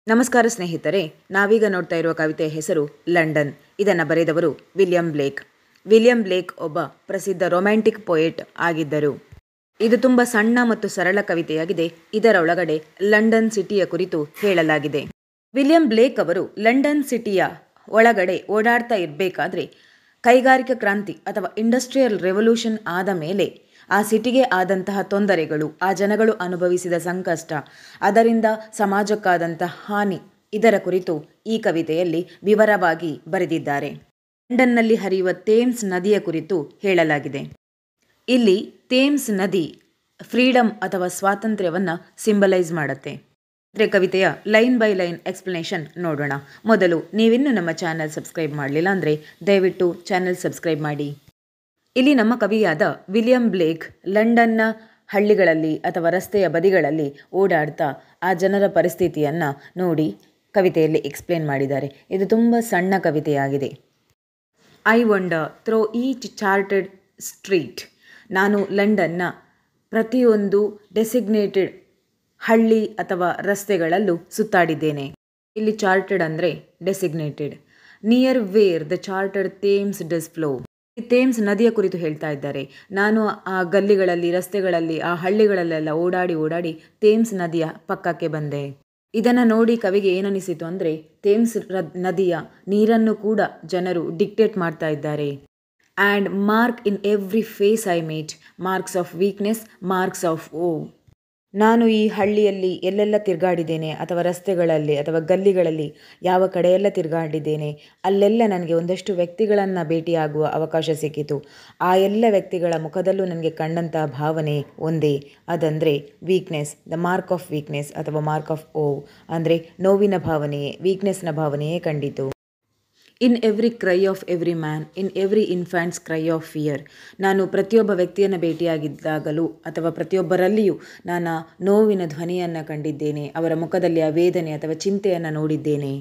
ನಮಸ್ಕಾರ ಸ್ನೇಹಿತರೆ, ನಾವೀಗ ನೋಡ್ತಾ ಇರುವ ಕವಿತೆಯ ಹೆಸರು ಲಂಡನ್. ಇದನ್ನು ಬರೆದವರು ವಿಲಿಯಂ ಬ್ಲೇಕ್. ವಿಲಿಯಂ ಬ್ಲೇಕ್ ಒಬ್ಬ ಪ್ರಸಿದ್ಧ ರೊಮ್ಯಾಂಟಿಕ್ ಪೊಯೆಟ್ ಆಗಿದ್ದರು. ಇದು ತುಂಬ ಸಣ್ಣ ಮತ್ತು ಸರಳ ಕವಿತೆಯಾಗಿದೆ. ಇದರ ಒಳಗಡೆ ಲಂಡನ್ ಸಿಟಿಯ ಕುರಿತು ಹೇಳಲಾಗಿದೆ. ವಿಲಿಯಂ ಬ್ಲೇಕ್ ಅವರು ಲಂಡನ್ ಸಿಟಿಯ ಒಳಗಡೆ ಓಡಾಡ್ತಾ ಇರಬೇಕಾದ್ರೆ ಕೈಗಾರಿಕಾ ಕ್ರಾಂತಿ ಅಥವಾ ಇಂಡಸ್ಟ್ರಿಯಲ್ ರೆವಲ್ಯೂಷನ್ ಆದ ಮೇಲೆ ಆ ಸಿಟಿಗೆ ಆದಂತಹ ತೊಂದರೆಗಳು, ಆ ಜನಗಳು ಅನುಭವಿಸಿದ ಸಂಕಷ್ಟ, ಅದರಿಂದ ಸಮಾಜಕ್ಕಾದಂತಹ ಹಾನಿ, ಇದರ ಕುರಿತು ಈ ಕವಿತೆಯಲ್ಲಿ ವಿವರವಾಗಿ ಬರೆದಿದ್ದಾರೆ. ಲಂಡನ್ನಲ್ಲಿ ಹರಿಯುವ ಥೇಮ್ಸ್ ನದಿಯ ಕುರಿತು ಹೇಳಲಾಗಿದೆ. ಇಲ್ಲಿ ಥೇಮ್ಸ್ ನದಿ ಫ್ರೀಡಮ್ ಅಥವಾ ಸ್ವಾತಂತ್ರ್ಯವನ್ನು ಸಿಂಬಲೈಸ್ ಮಾಡುತ್ತೆ. ಕವಿತೆಯ ಲೈನ್ ಬೈ ಲೈನ್ ಎಕ್ಸ್ಪ್ಲನೇಷನ್ ನೋಡೋಣ. ಮೊದಲು ನೀವಿನ್ನೂ ನಮ್ಮ ಚಾನಲ್ ಸಬ್ಸ್ಕ್ರೈಬ್ ಮಾಡಲಿಲ್ಲ ಅಂದರೆ ದಯವಿಟ್ಟು ಚಾನಲ್ ಸಬ್ಸ್ಕ್ರೈಬ್ ಮಾಡಿ. ಇಲ್ಲಿ ನಮ್ಮ ಕವಿಯಾದ ವಿಲಿಯಂ ಬ್ಲೇಕ್ ಲಂಡನ್ನ ಹಳ್ಳಿಗಳಲ್ಲಿ ಅಥವಾ ರಸ್ತೆಯ ಬದಿಗಳಲ್ಲಿ ಓಡಾಡ್ತಾ ಆ ಜನರ ಪರಿಸ್ಥಿತಿಯನ್ನು ನೋಡಿ ಕವಿತೆಯಲ್ಲಿ ಎಕ್ಸ್ಪ್ಲೇನ್ ಮಾಡಿದ್ದಾರೆ. ಇದು ತುಂಬ ಸಣ್ಣ ಕವಿತೆಯಾಗಿದೆ. I wander through each chartered street. ನಾನು ಲಂಡನ್ನ ಪ್ರತಿಯೊಂದು ಡೆಸಿಗ್ನೇಟೆಡ್ ಹಳ್ಳಿ ಅಥವಾ ರಸ್ತೆಗಳಲ್ಲೂ ಸುತ್ತಾಡಿದ್ದೇನೆ. ಇಲ್ಲಿ ಚಾರ್ಟೆಡ್ ಅಂದರೆ designated. Near where the charted Thames does flow. Thames ನದಿಯ ಕುರಿತು ಹೇಳ್ತಾ ಇದ್ದಾರೆ. ನಾನು ಆ ಗಲ್ಲಿಗಳಲ್ಲಿ, ರಸ್ತೆಗಳಲ್ಲಿ, ಆ ಹಳ್ಳಿಗಳಲ್ಲೆಲ್ಲ ಓಡಾಡಿ ಥೇಮ್ಸ್ ನದಿಯ ಪಕ್ಕಕ್ಕೆ ಬಂದೆ. ಇದನ್ನು ನೋಡಿ ಕವಿಗೆ ಏನನಿಸಿತು ಅಂದರೆ, ಥೇಮ್ಸ್ ನದಿಯ ನೀರನ್ನು ಕೂಡ ಜನರು ಡಿಕ್ಟೇಟ್ ಮಾಡ್ತಾ ಇದ್ದಾರೆ. And mark in every face I meet marks of weakness, marks of woe. ನಾನು ಈ ಹಳ್ಳಿಯಲ್ಲಿ ಎಲ್ಲೆಲ್ಲ ತಿರುಗಾಡಿದ್ದೇನೆ ಅಥವಾ ರಸ್ತೆಗಳಲ್ಲಿ ಅಥವಾ ಗಲ್ಲಿಗಳಲ್ಲಿ ಯಾವ ಕಡೆಯೆಲ್ಲ ತಿರುಗಾಡಿದ್ದೇನೆ, ಅಲ್ಲೆಲ್ಲ ನನಗೆ ಒಂದಷ್ಟು ವ್ಯಕ್ತಿಗಳನ್ನು ಭೇಟಿಯಾಗುವ ಅವಕಾಶ ಸಿಕ್ಕಿತು. ಆ ಎಲ್ಲ ವ್ಯಕ್ತಿಗಳ ಮುಖದಲ್ಲೂ ನನಗೆ ಕಂಡಂತಹ ಭಾವನೆ ಒಂದೇ, ಅದಂದರೆ weakness, the mark of weakness ಅಥವಾ ಮಾರ್ಕ್ ಆಫ್ ಓ ಅಂದರೆ ನೋವಿನ ಭಾವನೆಯೇ, ವೀಕ್ನೆಸ್ನ ಭಾವನೆಯೇ ಕಂಡಿತು. In every cry of every man, in every infants cry of fear. ನಾನು ಪ್ರತಿಯೊಬ್ಬ ವ್ಯಕ್ತಿಯನ್ನು ಭೇಟಿಯಾಗಿದ್ದಾಗಲೂ ಅಥವಾ ಪ್ರತಿಯೊಬ್ಬರಲ್ಲಿಯೂ ನಾನು ನೋವಿನ ಧ್ವನಿಯನ್ನು ಕಂಡಿದ್ದೇನೆ, ಅವರ ಮುಖದಲ್ಲಿ ಆ ವೇದನೆ ಅಥವಾ ಚಿಂತೆಯನ್ನು ನೋಡಿದ್ದೇನೆ.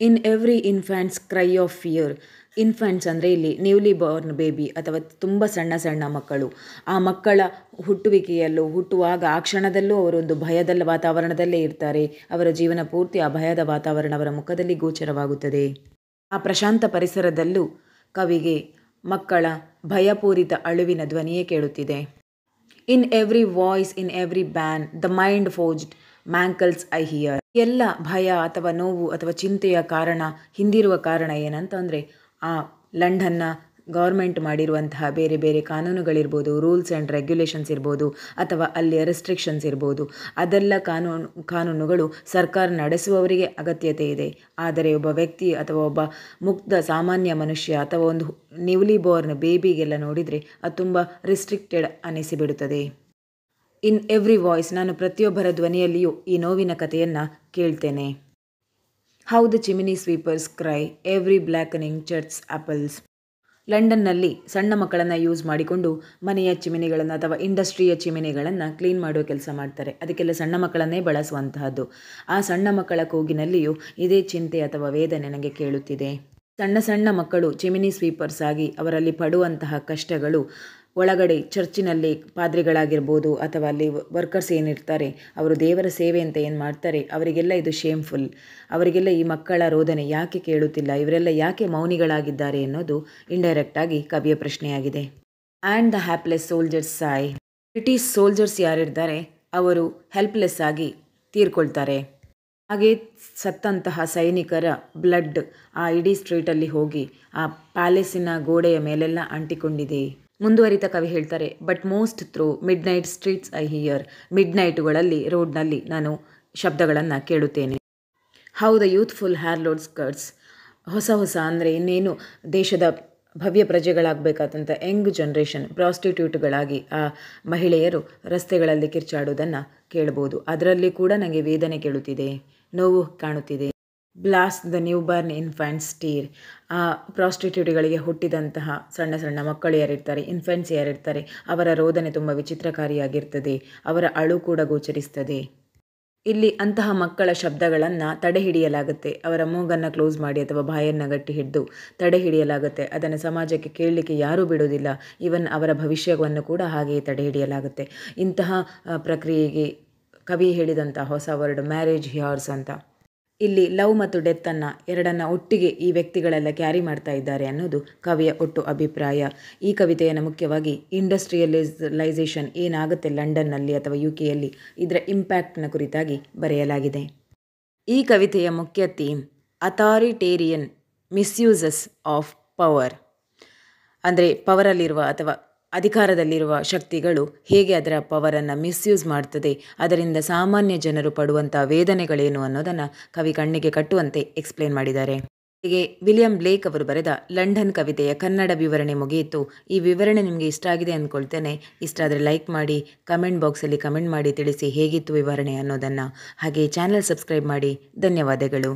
In every infants cry of fear. Infants ಅಂದರೆ ಇಲ್ಲಿ ನ್ಯೂಲಿ ಬಾರ್ನ್ ಬೇಬಿ ಅಥವಾ ತುಂಬ ಸಣ್ಣ ಮಕ್ಕಳು. ಆ ಮಕ್ಕಳ ಹುಟ್ಟುವಿಕೆಯಲ್ಲೂ, ಹುಟ್ಟುವಾಗ ಆ ಕ್ಷಣದಲ್ಲೂ ಅವರೊಂದು ಭಯದ ವಾತಾವರಣದಲ್ಲೇ ಇರ್ತಾರೆ. ಅವರ ಜೀವನ ಪೂರ್ತಿ ಆ ಭಯದ ವಾತಾವರಣ ಅವರ ಮುಖದಲ್ಲಿ ಗೋಚರವಾಗುತ್ತದೆ. ಆ ಪ್ರಶಾಂತ ಪರಿಸರದಲ್ಲೂ ಕವಿಗೆ ಮಕ್ಕಳ ಭಯಪೂರಿತ ಅಳುವಿನ ಧ್ವನಿಯೇ ಕೇಳುತ್ತಿದೆ. In every voice, in every ban, the mind forged manacles I hear. ಎಲ್ಲ ಭಯ ಅಥವಾ ನೋವು ಅಥವಾ ಚಿಂತೆಯ ಕಾರಣ, ಹಿಂದಿರುವ ಕಾರಣ ಏನಂತಂದರೆ ಆ ಲಂಡನ್ನ ಗೌರ್ಮೆಂಟ್ ಮಾಡಿರುವಂತಹ ಬೇರೆ ಬೇರೆ ಕಾನೂನುಗಳಿರ್ಬೋದು, ರೂಲ್ಸ್ ಆ್ಯಂಡ್ ರೆಗ್ಯುಲೇಷನ್ಸ್ ಇರ್ಬೋದು, ಅಥವಾ ಅಲ್ಲಿಯ ರೆಸ್ಟ್ರಿಕ್ಷನ್ಸ್ ಇರ್ಬೋದು. ಅದೆಲ್ಲ ಕಾನೂನುಗಳು ಸರ್ಕಾರ ನಡೆಸುವವರಿಗೆ ಅಗತ್ಯತೆ ಇದೆ. ಆದರೆ ಒಬ್ಬ ವ್ಯಕ್ತಿ ಅಥವಾ ಒಬ್ಬ ಮುಗ್ಧ ಸಾಮಾನ್ಯ ಮನುಷ್ಯ ಅಥವಾ ಒಂದು ನ್ಯೂಲಿ ಬೋರ್ನ್ ಬೇಬಿಗೆಲ್ಲ ನೋಡಿದರೆ ಅದು ತುಂಬ ರಿಸ್ಟ್ರಿಕ್ಟೆಡ್ ಅನ್ನಿಸಿಬಿಡುತ್ತದೆ. In every voice. ನಾನು ಪ್ರತಿಯೊಬ್ಬರ ಧ್ವನಿಯಲ್ಲಿಯೂ ಈ ನೋವಿನ ಕಥೆಯನ್ನು ಕೇಳ್ತೇನೆ. How the chimney sweepers cry every blackening churches appalls. ಲಂಡನ್ನಲ್ಲಿ ಸಣ್ಣ ಮಕ್ಕಳನ್ನು ಯೂಸ್ ಮಾಡಿಕೊಂಡು ಮನೆಯ ಚಿಮಿನಿಗಳನ್ನು ಅಥವಾ ಇಂಡಸ್ಟ್ರಿಯ ಚಿಮಿನಿಗಳನ್ನು ಕ್ಲೀನ್ ಮಾಡುವ ಕೆಲಸ ಮಾಡ್ತಾರೆ. ಅದಕ್ಕೆಲ್ಲ ಸಣ್ಣ ಮಕ್ಕಳನ್ನೇ ಬಳಸುವಂತಹದ್ದು. ಆ ಸಣ್ಣ ಮಕ್ಕಳ ಕೂಗಿನಲ್ಲಿಯೂ ಇದೇ ಚಿಂತೆ ಅಥವಾ ವೇದನೆ ನನಗೆ ಕೇಳುತ್ತಿದೆ. ಸಣ್ಣ ಮಕ್ಕಳು ಚಿಮಿನಿ ಸ್ವೀಪರ್ಸ್ ಆಗಿ ಅವರಲ್ಲಿ ಪಡುವಂತಹ ಕಷ್ಟಗಳು ಒಳಗಡೆ ಚರ್ಚಿನಲ್ಲಿ ಪಾದ್ರಿಗಳಾಗಿರ್ಬೋದು ಅಥವಾ ಅಲ್ಲಿ ವರ್ಕರ್ಸ್ ಏನಿರ್ತಾರೆ, ಅವರು ದೇವರ ಸೇವೆ ಅಂತ ಏನು ಮಾಡ್ತಾರೆ, ಅವರಿಗೆಲ್ಲ ಇದು ಶೇಮ್ಫುಲ್. ಅವರಿಗೆಲ್ಲ ಈ ಮಕ್ಕಳ ರೋದನೆ ಯಾಕೆ ಕೇಳುತ್ತಿಲ್ಲ, ಇವರೆಲ್ಲ ಯಾಕೆ ಮೌನಿಗಳಾಗಿದ್ದಾರೆ ಅನ್ನೋದು ಇಂಡೈರೆಕ್ಟಾಗಿ ಕವಿಯ ಪ್ರಶ್ನೆಯಾಗಿದೆ. And the hapless soldiers sigh. British soldiers ಯಾರಿರ್ತಾರೆ ಅವರು ಹೆಲ್ಪ್ಲೆಸ್ ಆಗಿ ತೀರ್ಕೊಳ್ತಾರೆ. ಹಾಗೆ ಸತ್ತಂತಹ ಸೈನಿಕರ ಬ್ಲಡ್ ಆ ಇಡೀ ಸ್ಟ್ರೀಟಲ್ಲಿ ಹೋಗಿ ಆ ಪ್ಯಾಲೇಸಿನ ಗೋಡೆಯ ಮೇಲೆಲ್ಲ ಅಂಟಿಕೊಂಡಿದೆ. ಮುಂದುವರಿತ ಕವಿ ಹೇಳ್ತಾರೆ, but most through midnight streets I hear. ಮಿಡ್ ನೈಟುಗಳಲ್ಲಿ ರೋಡ್ನಲ್ಲಿ ನಾನು ಶಬ್ದಗಳನ್ನು ಕೇಳುತ್ತೇನೆ. How the youthful harlot's curse. ಹೊಸ ಅಂದರೆ ಇನ್ನೇನು ದೇಶದ ಭವ್ಯ ಪ್ರಜೆಗಳಾಗಬೇಕಾದಂಥ ಯಂಗ್ ಜನ್ರೇಷನ್ ಪ್ರಾಸ್ಟಿಟ್ಯೂಟ್ಗಳಾಗಿ ಆ ಮಹಿಳೆಯರು ರಸ್ತೆಗಳಲ್ಲಿ ಕಿರ್ಚಾಡೋದನ್ನು ಕೇಳ್ಬೋದು. ಅದರಲ್ಲಿ ಕೂಡ ನನಗೆ ವೇದನೆ ಕೇಳುತ್ತಿದೆ, ನೋವು ಕಾಣುತ್ತಿದೆ. Blast the new born infants tear. ಆ ಪ್ರಾಸ್ಟಿಟ್ಯೂಟ್ಗಳಿಗೆ ಹುಟ್ಟಿದಂತಹ ಸಣ್ಣ ಮಕ್ಕಳು ಯಾರಿರ್ತಾರೆ, ಇನ್ಫ್ಯಾಂಟ್ಸ್ ಯಾರಿರ್ತಾರೆ, ಅವರ ರೋದನೆ ತುಂಬ ವಿಚಿತ್ರಕಾರಿಯಾಗಿರ್ತದೆ. ಅವರ ಅಳು ಕೂಡ ಗೋಚರಿಸ್ತದೆ. ಇಲ್ಲಿ ಅಂತಹ ಮಕ್ಕಳ ಶಬ್ದಗಳನ್ನು ತಡೆ ಹಿಡಿಯಲಾಗುತ್ತೆ. ಅವರ ಮೂಗನ್ನು ಕ್ಲೋಸ್ ಮಾಡಿ ಅಥವಾ ಬಾಯನ್ನು ಗಟ್ಟಿ ಹಿಡಿದು ತಡೆ ಹಿಡಿಯಲಾಗುತ್ತೆ. ಅದನ್ನು ಸಮಾಜಕ್ಕೆ ಕೇಳಲಿಕ್ಕೆ ಯಾರೂ ಬಿಡೋದಿಲ್ಲ. ಈವನ್ ಅವರ ಭವಿಷ್ಯವನ್ನು ಕೂಡ ಹಾಗೆಯೇ ತಡೆ ಹಿಡಿಯಲಾಗುತ್ತೆ. ಇಂತಹ ಪ್ರಕ್ರಿಯೆಗೆ ಕವಿ ಹೇಳಿದಂಥ ಹೊಸ ವರ್ಡ್ ಮ್ಯಾರೇಜ್ ಹಿಯಾರ್ಸ್ ಅಂತ. ಇಲ್ಲಿ ಲವ್ ಮತ್ತು ಡೆತ್ತನ್ನು ಎರಡನ್ನು ಒಟ್ಟಿಗೆ ಈ ವ್ಯಕ್ತಿಗಳೆಲ್ಲ ಕ್ಯಾರಿ ಮಾಡ್ತಾ ಇದ್ದಾರೆ ಅನ್ನೋದು ಕವಿಯ ಒಟ್ಟು ಅಭಿಪ್ರಾಯ. ಈ ಕವಿತೆಯನ್ನು ಮುಖ್ಯವಾಗಿ ಇಂಡಸ್ಟ್ರಿಯಲೈಸೇಷನ್ ಏನಾಗುತ್ತೆ ಲಂಡನ್ನಲ್ಲಿ ಅಥವಾ UK ಇದರ ಇಂಪ್ಯಾಕ್ಟ್ನ ಕುರಿತಾಗಿ ಬರೆಯಲಾಗಿದೆ. ಈ ಕವಿತೆಯ ಮುಖ್ಯ ಥೀಮ್ ಅಥಾರಿಟೇರಿಯನ್ ಮಿಸ್ಯೂಸಸ್ ಆಫ್ ಪವರ್, ಅಂದರೆ ಪವರಲ್ಲಿರುವ ಅಥವಾ ಅಧಿಕಾರದಲ್ಲಿರುವ ಶಕ್ತಿಗಳು ಹೇಗೆ ಅದರ ಪವರನ್ನು ಮಿಸ್ಯೂಸ್ ಮಾಡ್ತದೆ, ಅದರಿಂದ ಸಾಮಾನ್ಯ ಜನರು ಪಡುವಂಥ ವೇದನೆಗಳೇನು ಅನ್ನೋದನ್ನು ಕವಿ ಕಣ್ಣಿಗೆ ಕಟ್ಟುವಂತೆ ಎಕ್ಸ್ಪ್ಲೇನ್ ಮಾಡಿದ್ದಾರೆ. ಹೀಗೆ ವಿಲಿಯಂ ಬ್ಲೇಕ್ ಅವರು ಬರೆದ ಲಂಡನ್ ಕವಿತೆಯ ಕನ್ನಡ ವಿವರಣೆ ಮುಗಿಯಿತು. ಈ ವಿವರಣೆ ನಿಮಗೆ ಇಷ್ಟ ಆಗಿದೆ ಅಂದ್ಕೊಳ್ತೇನೆ. ಇಷ್ಟ ಆದರೆ ಲೈಕ್ ಮಾಡಿ, ಕಮೆಂಟ್ ಬಾಕ್ಸಲ್ಲಿ ಕಮೆಂಟ್ ಮಾಡಿ ತಿಳಿಸಿ ಹೇಗಿತ್ತು ವಿವರಣೆ ಅನ್ನೋದನ್ನು. ಹಾಗೆ ಚಾನಲ್ ಸಬ್ಸ್ಕ್ರೈಬ್ ಮಾಡಿ. ಧನ್ಯವಾದಗಳು.